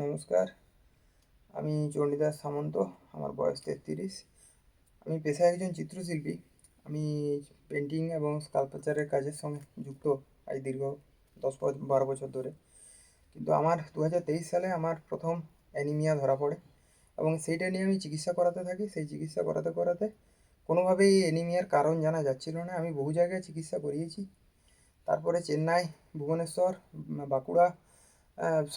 নমস্কার, আমি চণ্ডীদাস সামন্ত। আমার বয়স 33। আমি পেশায় একজন চিত্রশিল্পী। আমি পেন্টিং এবং স্কাল্পচারের কাজের সঙ্গে যুক্ত আজ দীর্ঘ 10-12 বছর ধরে। কিন্তু আমার 2023 সালে আমার প্রথম অ্যানিমিয়া ধরা পড়ে এবং সেইটা নিয়ে আমি চিকিৎসা করাতে থাকি। সেই চিকিৎসা করাতে করাতে কোনোভাবেই এই অ্যানিমিয়ার কারণ জানা যাচ্ছিল না। আমি বহু জায়গায় চিকিৎসা করিয়েছি। তারপরে চেন্নাই, ভুবনেশ্বর, বাঁকুড়া,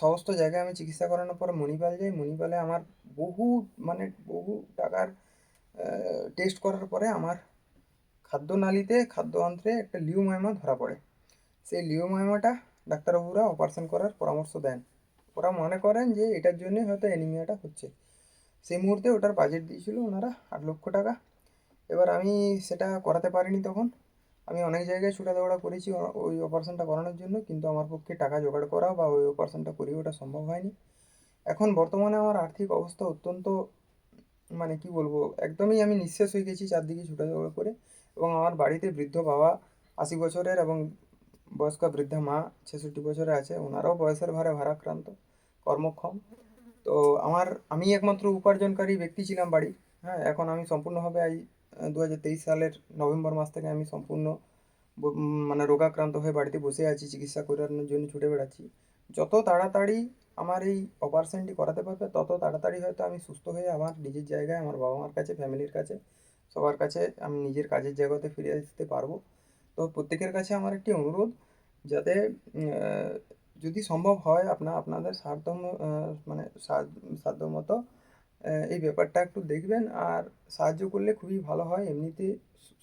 সমস্ত জায়গায় আমি চিকিৎসা করানোর পর মণিপাল যাই। মণিপালে আমার বহু বহু টাকার টেস্ট করার পরে আমার খাদ্যনালীতে, খাদ্য অন্ত্রে একটা লিউমাইমা ধরা পড়ে। সেই লিউমাইমাটা ডাক্তারবাবুরা অপারেশন করার পরামর্শ দেন। ওরা মনে করেন যে এটার জন্যই হয়তো অ্যানিমিয়াটা হচ্ছে। সেই মুহূর্তে ওটার বাজেট দিয়েছিল ওনারা 8 লক্ষ টাকা। এবার আমি সেটা করাতে পারিনি তখন। আমি অনেক জায়গায় ছোটাদৌড়া করেছি ওই অপারেশনটা করানোর জন্য, কিন্তু আমার পক্ষে টাকা জোগাড় করা বা ওই অপারেশনটা করিয়ে ওটা সম্ভব হয়নি। এখন বর্তমানে আমার আর্থিক অবস্থা অত্যন্ত, মানে কি বলবো, একদমই আমি নিঃশেষ হয়ে গেছি চারদিকে ছোটাছুটি করে। এবং আমার বাড়িতে বৃদ্ধ বাবা 80 বছরের এবং বয়স্কা বৃদ্ধা মা 66 বছরের আছে। ওনারাও বয়সের ভারে ভারাক্রান্ত, কর্মক্ষম। তো আমি একমাত্র উপার্জনকারী ব্যক্তি ছিলাম বাড়ির। হ্যাঁ, এখন আমি সম্পূর্ণভাবে 2023 সালের নভেম্বর মাস থেকে আমি সম্পূর্ণ মানে রোগাক্রান্ত হয়ে বাড়িতে বসে আছি, চিকিৎসা করানোর জন্য ছুটে বেড়াচ্ছি। যত তাড়াতাড়ি আমার এই অপারেশনটি করাতে পারবে তত তাড়াতাড়ি হয়তো আমি সুস্থ হয়ে আমার নিজের জায়গায়, আমার বাবা মার কাছে, ফ্যামিলির কাছে, সবার কাছে আমি নিজের কাজের জায়গাতে ফিরে আসতে পারবো। তো প্রত্যেকের কাছে আমার একটি অনুরোধ, যাতে যদি সম্ভব হয় আপনাদের মানে সাধ্যমতো এই ব্যাপারটা একটু দেখবেন। আর সাহায্য করলে খুবই ভালো হয়। এমনিতে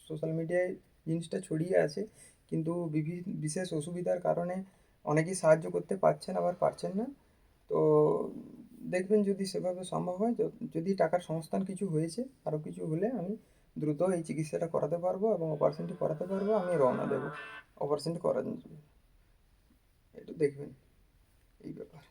সোশ্যাল মিডিয়ায় জিনিসটা ছড়িয়ে আছে, কিন্তু বিশেষ অসুবিধার কারণে অনেকেই সাহায্য করতে পারছেন, আবার পারছেন না। তো দেখবেন যদি সেভাবে সম্ভব হয়। যদি টাকার সংস্থান কিছু হয়েছে, আরও কিছু হলে আমি দ্রুত এই চিকিৎসাটা করাতে পারবো এবং অপারেশনটি করাতে পারবো। আমি রওনা দেবো অপারেশনটি করার জন্য। একটু দেখবেন এই ব্যাপার।